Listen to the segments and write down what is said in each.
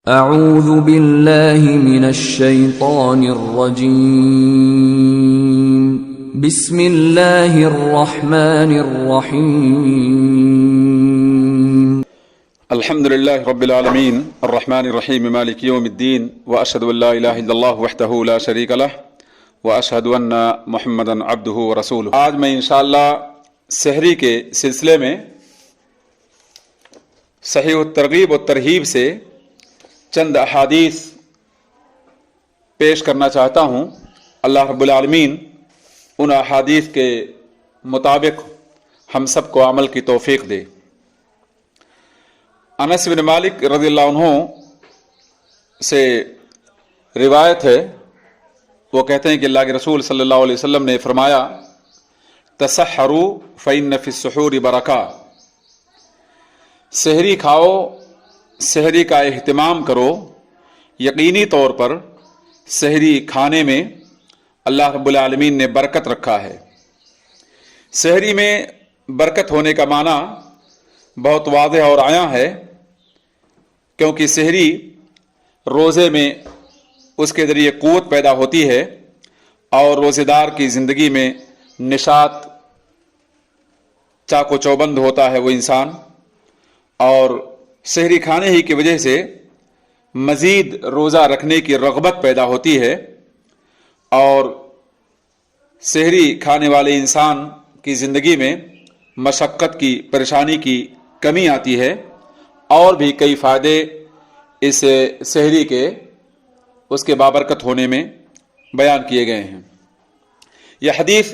اعوذ باللہ من الشیطان الرجیم بسم اللہ الرحمن الرحیم الحمد للہ رب العالمین الرحمن الرحیم مالک یوم الدین واشہد ان لا الہ الا اللہ وحدہ لا شریک لہ واشہد ان محمدا عبدہ ورسولہ۔ آج میں انشاءاللہ سحری کے سلسلے میں صحیح الترغیب و ترہیب سے چند احادیث پیش کرنا چاہتا ہوں۔ اللہ رب العالمین ان احادیث کے مطابق ہم سب کو عمل کی توفیق دے۔ انس بن مالک رضی اللہ عنہ سے روایت ہے، وہ کہتے ہیں کہ اللہ کے رسول صلی اللہ علیہ وسلم نے فرمایا، تسحروا فإن فی السحور برکہ، سحری کھاؤ، سحری کا اہتمام کرو، یقینی طور پر سحری کھانے میں اللہ رب العالمین نے برکت رکھا ہے۔ سحری میں برکت ہونے کا معنی بہت واضح اور عیاں ہے، کیونکہ سحری روزے میں اس کے ذریعے قوت پیدا ہوتی ہے اور روزے دار کی زندگی میں نشاط چاق و چوبند ہوتا ہے وہ انسان، اور سحری کھانے ہی کی وجہ سے مزید روزہ رکھنے کی رغبت پیدا ہوتی ہے، اور سحری کھانے والے انسان کی زندگی میں مشقت کی، پریشانی کی کمی آتی ہے، اور بھی کئی فائدے اس سحری کے اس کے بابرکت ہونے میں بیان کیے گئے ہیں۔ یہ حدیث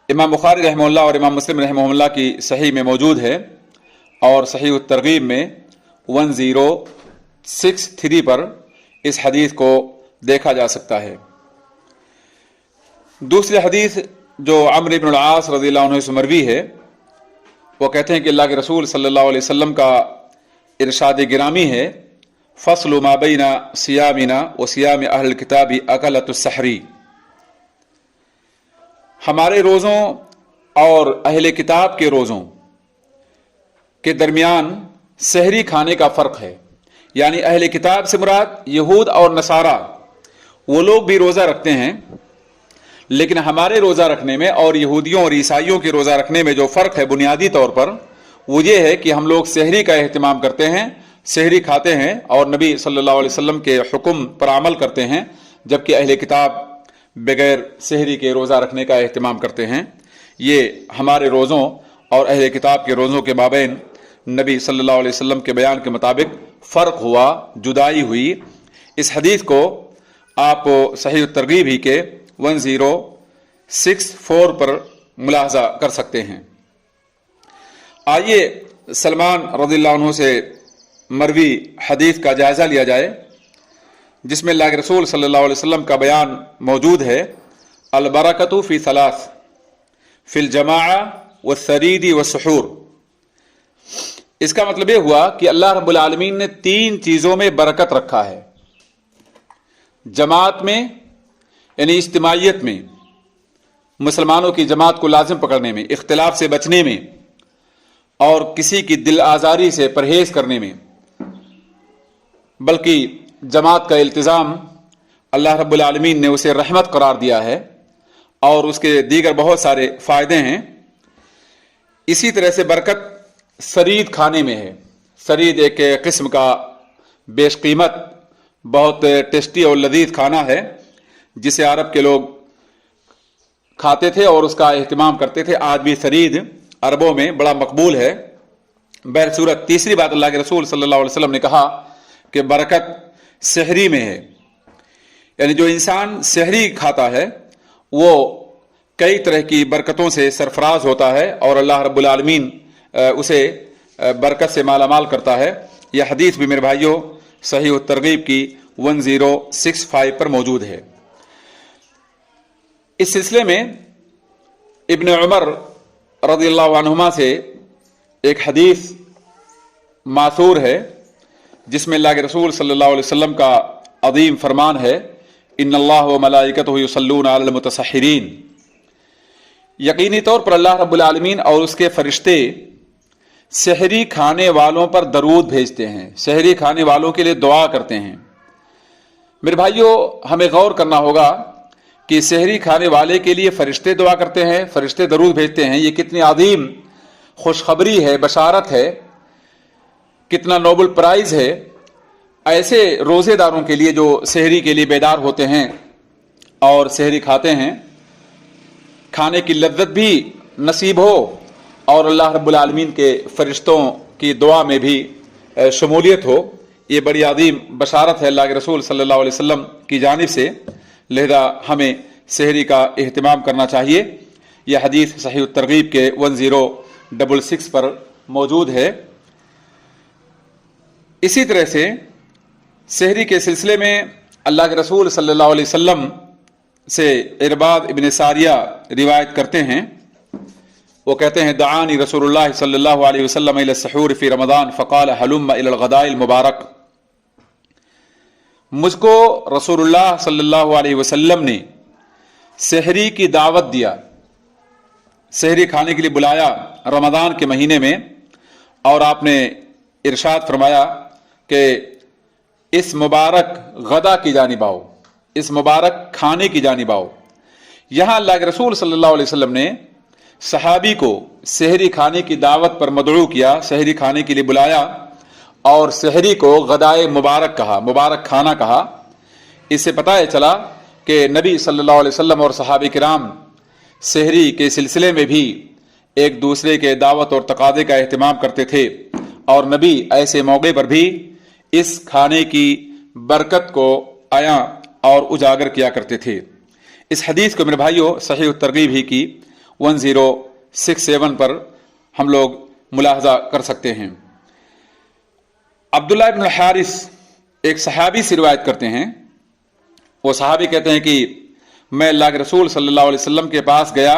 امام بخاری رحمہ اللہ اور امام مسلم رحمہ اللہ کی صحیح میں موجود ہے، اور صحیح الترغیب میں 1063 پر اس حدیث کو دیکھا جا سکتا ہے۔ دوسری حدیث جو عمرو بن العاص رضی اللہ عنہ سے مروی ہے، وہ کہتے ہیں کہ اللہ کے رسول صلی اللہ علیہ وسلم کا ارشاد گرامی ہے، فصل ما بین صیامنا و صیام اہل الکتاب اکلۃ السحری، ہمارے روزوں اور اہل کتاب کے روزوں کے درمیان سحری کھانے کا فرق ہے۔ یعنی اہل کتاب سے مراد یہود اور نصارہ، وہ لوگ بھی روزہ رکھتے ہیں، لیکن ہمارے روزہ رکھنے میں اور یہودیوں اور عیسائیوں کے روزہ رکھنے میں جو فرق ہے بنیادی طور پر وہ یہ ہے کہ ہم لوگ سحری کا اہتمام کرتے ہیں، سحری کھاتے ہیں اور نبی صلی اللہ علیہ وسلم کے حکم پر عمل کرتے ہیں، جبکہ اہل کتاب بغیر سحری کے روزہ رکھنے کا اہتمام کرتے ہیں۔ یہ ہمارے روزوں اور اہل کتاب کے روزوں کے مابین نبی صلی اللہ علیہ وسلم کے بیان کے مطابق فرق ہوا، جدائی ہوئی۔ اس حدیث کو آپ صحیح الترغیب ہی کے 1064 پر ملاحظہ کر سکتے ہیں۔ آئیے سلمان رضی اللہ عنہ سے مروی حدیث کا جائزہ لیا جائے، جس میں اللہ کے رسول صلی اللہ علیہ وسلم کا بیان موجود ہے، البرکۃ فی ثلاث، فی الجماعہ والثرید والسحور۔ اس کا مطلب یہ ہوا کہ اللہ رب العالمین نے 3 چیزوں میں برکت رکھا ہے، جماعت میں یعنی اجتماعیت میں، مسلمانوں کی جماعت کو لازم پکڑنے میں، اختلاف سے بچنے میں، اور کسی کی دل آزاری سے پرہیز کرنے میں، بلکہ جماعت کا التزام اللہ رب العالمین نے اسے رحمت قرار دیا ہے، اور اس کے دیگر بہت سارے فائدے ہیں۔ اسی طرح سے برکت سرید کھانے میں ہے۔ سرید ایک قسم کا بیش قیمت، بہت ٹیسٹی اور لذیذ کھانا ہے، جسے عرب کے لوگ کھاتے تھے اور اس کا اہتمام کرتے تھے۔ آج بھی سرید عربوں میں بڑا مقبول ہے۔ بہرصورت تیسری بات اللہ کے رسول صلی اللہ علیہ وسلم نے کہا کہ برکت سحری میں ہے، یعنی جو انسان سحری کھاتا ہے وہ کئی طرح کی برکتوں سے سرفراز ہوتا ہے، اور اللہ رب العالمین اسے برکت سے مالا مال کرتا ہے۔ یہ حدیث بھی میرے بھائیوں صحیح الترغیب کی 1065 پر موجود ہے۔ اس سلسلے میں ابن عمر رضی اللہ عنہما سے ایک حدیث ماثور ہے، جس میں اللہ کے رسول صلی اللہ علیہ وسلم کا عظیم فرمان ہے، ان اللہ و ملائکتہ یصلون علی المتسحرین، یقینی طور پر اللہ رب العالمین اور اس کے فرشتے सहरी खाने वालों पर दरूद भेजते हैं, सहरी खाने वालों के लिए दुआ करते हैं। मेरे भाइयों, हमें गौर करना होगा कि सहरी खाने वाले के लिए फरिश्ते दुआ करते हैं, फरिश्ते दरूद भेजते हैं। ये कितनी अजीम खुशखबरी है, बशारत है, कितना नोबल प्राइज है ऐसे रोजेदारों के लिए जो सहरी के लिए बेदार होते हैं और सहरी खाते हैं। खाने की लज्जत भी नसीब हो और अल्लाह रब्बुल आलमीन के फरिश्तों की दुआ में भी शमूलियत हो, ये बड़ी अजीम बशारत है अल्लाह के रसूल सल्लल्लाहु अलैहि वसल्लम की जानिब से। लिहाजा हमें सहरी का एहतमाम करना चाहिए। यह हदीस सही तरगीब के 1066 पर मौजूद है। इसी तरह से सहरी के सिलसिले में अल्लाह के रसूल सल्लल्लाहु अलैहि वसल्लम से इरबाद इब्न सारिया रिवायत करते हैं। वो कहते हैं, दआनी रसूलुल्लाह सल्लल्लाहु अलैहि वसल्लम इला सहूर फी रमज़ान फ़क़ाल हलुम्मा इलल गदाइल मुबारक। मुझको रसूलुल्लाह सल्लल्लाहु अलैहि वसल्लम ने सहरी की दावत दिया, सहरी खाने के लिए बुलाया रमज़ान के महीने में, और आपने इरशाद फरमाया कि इस मुबारक गदा की जानिब आओ, इस मुबारक खाने की जानिब आओ। यहां अल्लाह के रसूल सल्लल्लाहु अलैहि वसल्लम ने सहाबी को सहरी खाने की दावत पर मदऊ किया, सहरी खाने के लिए बुलाया और सहरी को गदाए मुबारक कहा, मुबारक खाना कहा। इससे पता चला कि नबी सल्लल्लाहु अलैहि वसल्लम और सहाबी किराम सहरी के सिलसिले में भी एक दूसरे के दावत और तकादे का एहतमाम करते थे, और नबी ऐसे मौके पर भी इस खाने की बरकत को आया और उजागर किया करते थे। इस हदीस को मेरे भाइयों सही तरगीब ही की 1067 पर हम लोग मुलाहजा कर सकते हैं। अब्दुल्लाह इब्न हारिस एक सहाबी से रिवायत करते हैं। वो सहाबी कहते हैं कि मैं अल्लाह के रसूल सल्लल्लाहु अलैहि वसल्लम के पास गया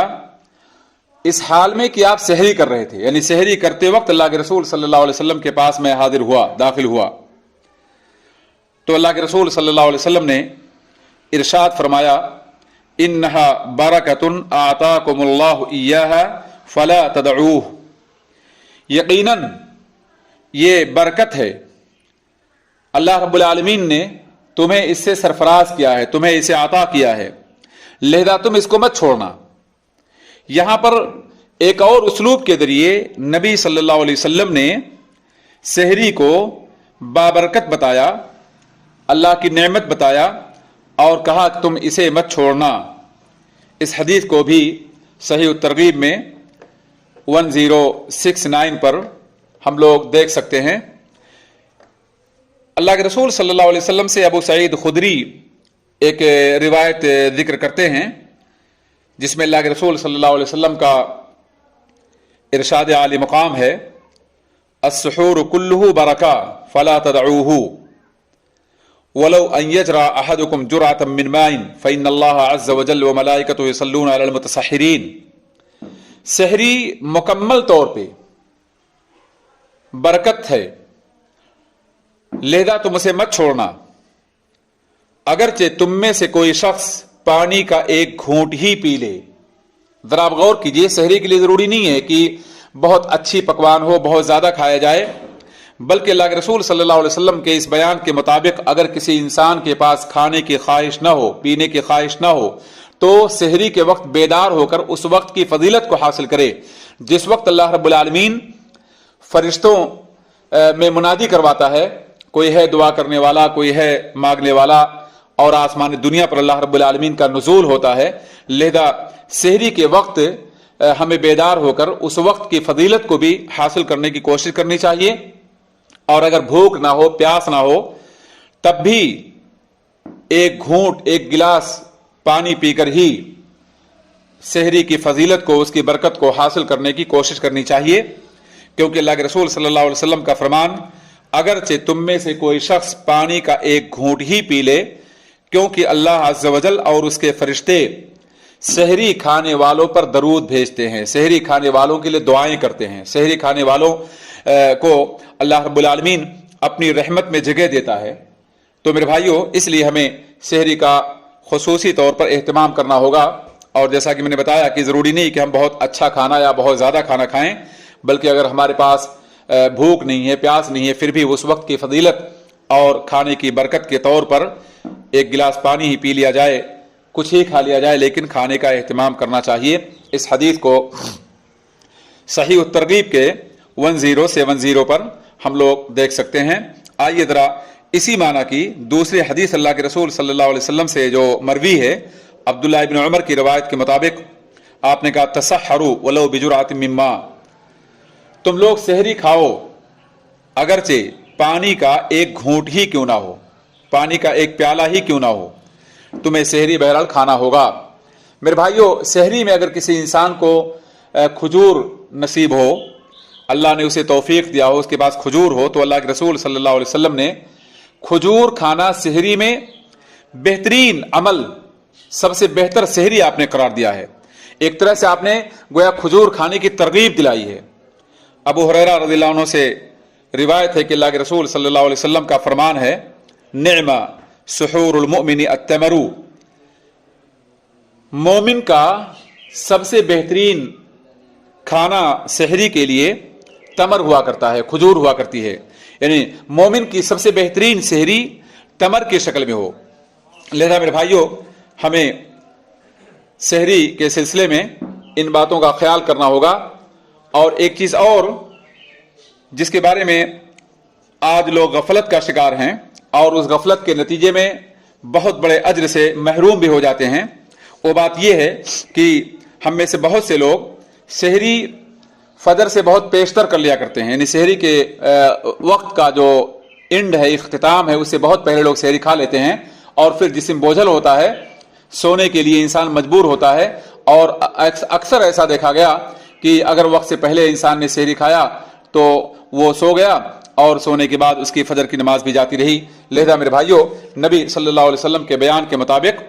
इस हाल में कि आप सहरी कर रहे थे, यानी सहरी करते वक्त अल्लाह के रसूल सल्लल्लाहु अलैहि वसल्लम के पास मैं हाजिर हुआ, दाखिल हुआ। तो अल्लाह के रसूल सल्लल्लाहु अलैहि वसल्लम ने इरशाद फरमाया, इन्नहा बरकतुन आताकुमुल्लाहु इय्याहा फला तदऊह। यकीनन ये बरकत है, अल्लाह रब्बुल आलमीन ने तुम्हें इससे सरफराज किया है, तुम्हें इसे अता किया है, लिहाजा तुम इसको मत छोड़ना। यहां पर एक और उसलूब के जरिए नबी सल्लल्लाहु अलैहि वसल्लम ने सहरी को बाबरकत बताया, अल्लाह की नेमत बताया और कहा कि तुम इसे मत छोड़ना। इस हदीस को भी सही तरगीब में 1069 पर हम लोग देख सकते हैं। अल्लाह के रसूल सल्लल्लाहु अलैहि वसल्लम से अबू सईद खुदरी एक रिवायत जिक्र करते हैं, जिसमें अल्लाह के रसूल सल्लल्लाहु अलैहि वसल्लम का इरशाद आली मुकाम है, अस्सुहूर कुल्लुहु बरका फला तदऊहु वलौ अन यजरा अहदुकुम जुरअतम मिन माइन फइन्नल्लाह अज़्ज़ व जल्ल व मलाइकतुहु यसल्लूना अलल मुतसहिरीन। सहरी मुकम्मल तौर पे बरकत है, लिहाजा तुम उसे मत छोड़ना। अगरचे तुम में से कोई शख्स पानी का एक घूंट ही पी ले। जरा आप गौर कीजिए, सहरी के लिए जरूरी नहीं है कि बहुत अच्छी पकवान हो, बहुत ज्यादा खाया जाए, बल्कि अल्लाह के रसूल सल्लल्लाहु अलैहि वसल्लम के इस बयान के मुताबिक अगर किसी इंसान के पास खाने की ख्वाहिश ना हो, पीने की ख्वाहिश ना हो, तो सहरी के वक्त बेदार होकर उस वक्त की फजीलत को हासिल करे जिस वक्त अल्लाह रब्बुल आलमीन फरिश्तों में मुनादी करवाता है, कोई है दुआ करने वाला, कोई है मांगने वाला, और आसमानी दुनिया पर अल्लाह रब्बुल आलमीन का नुज़ूल होता है। लिहाजा सहरी के वक्त हमें बेदार होकर उस वक्त की फजीलत को भी हासिल करने की कोशिश करनी चाहिए, और अगर भूख ना हो, प्यास ना हो, तब भी एक घूंट, एक गिलास पानी पीकर ही सहरी की फजीलत को, उसकी बरकत को हासिल करने की कोशिश करनी चाहिए। क्योंकि अल्लाह के रसूल सल्लल्लाहु अलैहि वसल्लम का फरमान, अगरचे तुम में से कोई शख्स पानी का एक घूंट ही पी ले, क्योंकि अल्लाह अज़्ज़ व जल और उसके फरिश्ते सहरी खाने वालों पर दरूद भेजते हैं, सहरी खाने वालों के लिए दुआएं करते हैं, सहरी खाने वालों को अल्लाह रब्बुल आलमीन अपनी रहमत में जगह देता है। तो मेरे भाइयों, इसलिए हमें सहरी का खुसूसी तौर पर एहतमाम करना होगा। और जैसा कि मैंने बताया कि ज़रूरी नहीं कि हम बहुत अच्छा खाना या बहुत ज़्यादा खाना खाएं, बल्कि अगर हमारे पास भूख नहीं है, प्यास नहीं है, फिर भी उस वक्त की फजीलत और खाने की बरकत के तौर पर एक गिलास पानी ही पी लिया जाए, कुछ ही खा लिया जाए, लेकिन खाने का एहतमाम करना चाहिए। इस हदीस को सही उत्तरगीब के 1070 पर हम लोग देख सकते हैं। आइए जरा इसी माना की दूसरी हदीस अल्लाह के रसूल सल्लल्लाहु अलैहि वसल्लम से जो मरवी है, अब्दुल्लाह इब्न उमर की रवायत के मुताबिक आपने कहा, तसहरु वलो बिजुरातिम मिम्मा, तुम लोग सहरी खाओ अगरचे पानी का एक घूंट ही क्यों ना हो, पानी का एक प्याला ही क्यों ना हो, तुम्हें सहरी बहरहाल खाना होगा। मेरे भाइयों, सहरी में अगर किसी इंसान को खजूर नसीब हो, अल्लाह ने उसे तौफीक दिया हो, उसके पास खजूर हो, तो अल्लाह के रसूल सल्लल्लाहु अलैहि वसल्लम ने खजूर खाना सहरी में बेहतरीन अमल, सबसे बेहतर सहरी आपने करार दिया है। एक तरह से आपने गोया खजूर खाने की तरगीब दिलाई है। अबू हुरैरा रज़ियल्लाहु अन्हु से रिवायत है कि अल्लाह के रसूल सल्लल्लाहु अलैहि वसल्लम का फरमान है, निअमा सुहूरुल मुमिनी अत्तमरु, मोमिन का सबसे बेहतरीन खाना सहरी के लिए तमर हुआ करता है, खजूर हुआ करती है। यानी मोमिन की सबसे बेहतरीन सहरी तमर की शक्ल में हो। लिहाजा मेरे भाइयों, हमें सहरी के सिलसिले में इन बातों का ख्याल करना होगा। और एक चीज और जिसके बारे में आज लोग गफलत का शिकार हैं और उस गफलत के नतीजे में बहुत बड़े अज्र से महरूम भी हो जाते हैं, वो बात यह है कि हम में से बहुत से लोग सहरी फजर से बहुत पेशतर कर लिया करते हैं। यानी सहरी के वक्त का जो एंड है, इख्तिताम है, उससे बहुत पहले लोग सहरी खा लेते हैं और फिर जिस्म बोझल होता है, सोने के लिए इंसान मजबूर होता है। और अक्सर ऐसा देखा गया कि अगर वक्त से पहले इंसान ने सहरी खाया तो वो सो गया और सोने के बाद उसकी फजर की नमाज भी जाती रही। लिहाजा मेरे भाइयों, नबी सल्लल्लाहु अलैहि वसल्लम के बयान के मुताबिक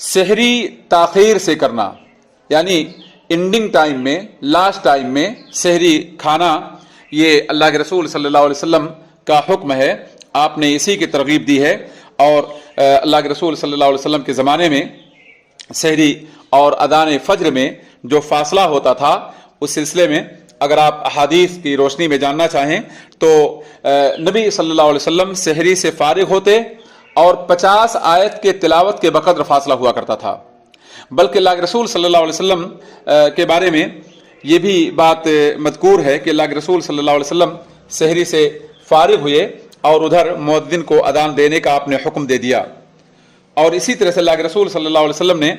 सहरी ताखीर से करना, यानी एंडिंग टाइम में, लास्ट टाइम में सहरी खाना, ये अल्लाह के रसूल सल्लल्लाहु अलैहि वसल्लम का हुक्म है। आपने इसी की तरगीब दी है। और अल्लाह के रसूल सल्लल्लाहु अलैहि वसल्लम के ज़माने में सहरी और अदान फज्र में जो फासला होता था, उस सिलसिले में अगर आप अहादीस की रोशनी में जानना चाहें तो नबी सल्लल्लाहु अलैहि वसल्लम सहरी से फारिग होते और 50 आयत के तिलावत के बकद्र फासला हुआ करता था। बल्कि अल्लाह के रसूल सल्लल्लाहु अलैहि वसल्लम के बारे में ये भी बात मज़कूर है कि अल्लाह के रसूल सल्लल्लाहु अलैहि वसल्लम सहरी से फारिग हुए और उधर मुअद्दिन को अदान देने का आपने हुक्म दे दिया। और इसी तरह से अल्लाह के रसूल सल्लल्लाहु अलैहि वसल्लम ने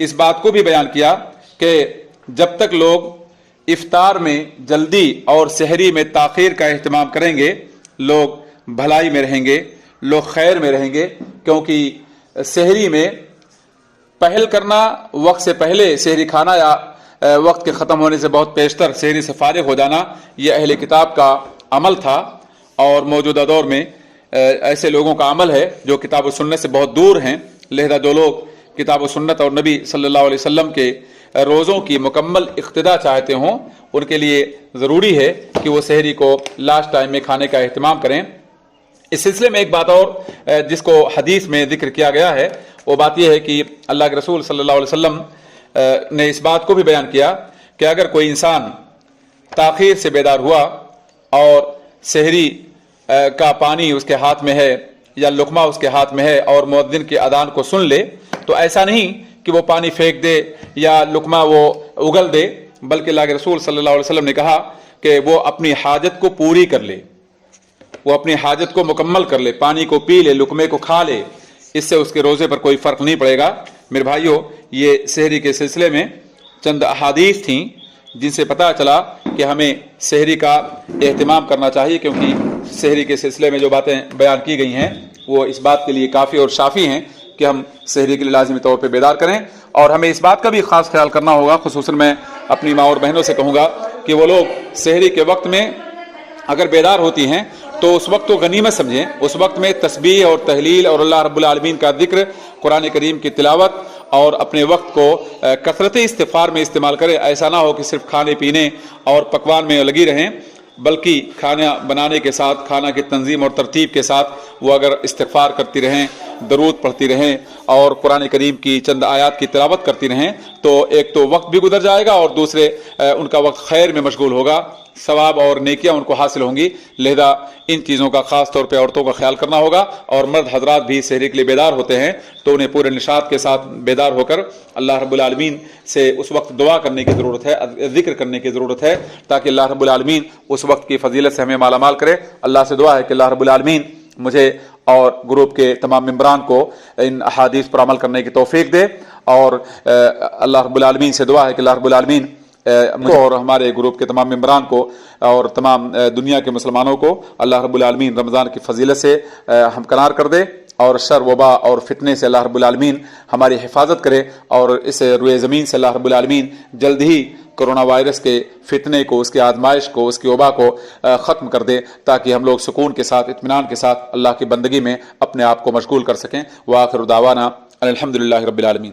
इस बात को भी बयान किया कि जब तक लोग इफ्तार में जल्दी और सहरी में ताखीर का एहतमाम करेंगे, लोग भलाई में रहेंगे, लोग खैर में रहेंगे। क्योंकि सहरी में पहल करना, वक्त से पहले सहरी खाना या वक्त के ख़त्म होने से बहुत पेशतर सहरी से फारिग हो जाना, यह अहले किताब का अमल था और मौजूदा दौर में ऐसे लोगों का अमल है जो किताब और सुन्नत से बहुत दूर हैं। लिहाजा जो लोग किताब और सुन्नत और नबी सल्लल्लाहु अलैहि वसल्लम के रोज़ों की मुकम्मल इख्तिदा चाहते हों, उनके लिए ज़रूरी है कि वो सहरी को लास्ट टाइम में खाने का एहतमाम करें। इस सिलसिले में एक बात और जिसको हदीस में जिक्र किया गया है, वो बात यह है कि अल्लाह के रसूल सल्लल्लाहु अलैहि वसल्लम ने इस बात को भी बयान किया कि अगर कोई इंसान ताखीर से बेदार हुआ और सहरी का पानी उसके हाथ में है या लुकमा उसके हाथ में है और मुअद्दिन के अदान को सुन ले, तो ऐसा नहीं कि वो पानी फेंक दे या लुकमा वो उगल दे, बल्कि अल्लाह के रसूल सल्लल्लाहु अलैहि वसल्लम ने कहा कि वो अपनी हाजत को पूरी कर ले, वो अपनी हाजत को मुकम्मल कर ले, पानी को पी ले, लुकमे को खा ले, इससे उसके रोज़े पर कोई फ़र्क नहीं पड़ेगा। मेरे भाइयों, ये सहरी के सिलसिले में चंद अहादीस थीं जिनसे पता चला कि हमें सहरी का एहतमाम करना चाहिए, क्योंकि सहरी के सिलसिले में जो बातें बयान की गई हैं वो इस बात के लिए काफ़ी और शाफ़ी हैं कि हम सहरी के लिए लाज़िमी तौर पे बेदार करें। और हमें इस बात का भी ख़ास ख्याल करना होगा, खुसूसन मैं अपनी माँ और बहनों से कहूँगा कि वो लोग सहरी के वक्त में अगर बेदार होती हैं तो उस वक्त तो गनीमत समझें। उस वक्त में तस्बीह और तहलील और अल्लाह रब्बुल आलमीन का जिक्र, कुरान करीम की तिलावत और अपने वक्त को कसरत इस्तिग़फ़ार में इस्तेमाल करें। ऐसा ना हो कि सिर्फ खाने पीने और पकवान में लगी रहें, बल्कि खाना बनाने के साथ, खाना की तंजीम और तरतीब के साथ वो अगर इस्तिग़फ़ार करती रहें, दरूद पढ़ती रहें और कुरान करीम की चंद आयात की तिलावत करती रहें, तो एक तो वक्त भी गुजर जाएगा और दूसरे उनका वक्त खैर में मशगूल होगा। ثواب اور نیکیاں ان کو حاصل ہوں گی. لہذا ان چیزوں کا خاص طور پہ عورتوں کا خیال کرنا ہوگا. اور مرد حضرات بھی سحری کے لیے بیدار ہوتے ہیں تو انہیں پورے نشاط کے ساتھ بیدار ہو کر اللہ رب العالمین سے اس وقت دعا کرنے کی ضرورت ہے, ذکر کرنے کی ضرورت ہے, تاکہ اللہ رب العالمین اس وقت کی فضیلت سے ہمیں مالا مال کرے. اللہ سے دعا ہے کہ اللہ رب العالمین مجھے اور گروپ کے تمام ممبران کو ان احادیث پر عمل کرنے کی توفیق دے. اور اللہ رب العالمین سے دعا ہے کہ اللہ رب العالمین مجھے اور ہمارے گروپ کے تمام ممبران کو اور تمام دنیا کے مسلمانوں کو اللہ رب العالمین رمضان کی فضیلت سے ہمکنار کر دے, اور شر وبا اور فتنے سے اللہ رب العالمین ہماری حفاظت کرے, اور اس روئے زمین سے اللہ رب العالمین جلد ہی کرونا وائرس کے فتنے کو, اس کی آزمائش کو, اس کی وبا کو ختم کر دے, تاکہ ہم لوگ سکون کے ساتھ, اطمینان کے ساتھ اللہ کی بندگی میں اپنے آپ کو مشغول کر سکیں. وآخر دعوانا الحمدللہ رب العالمین.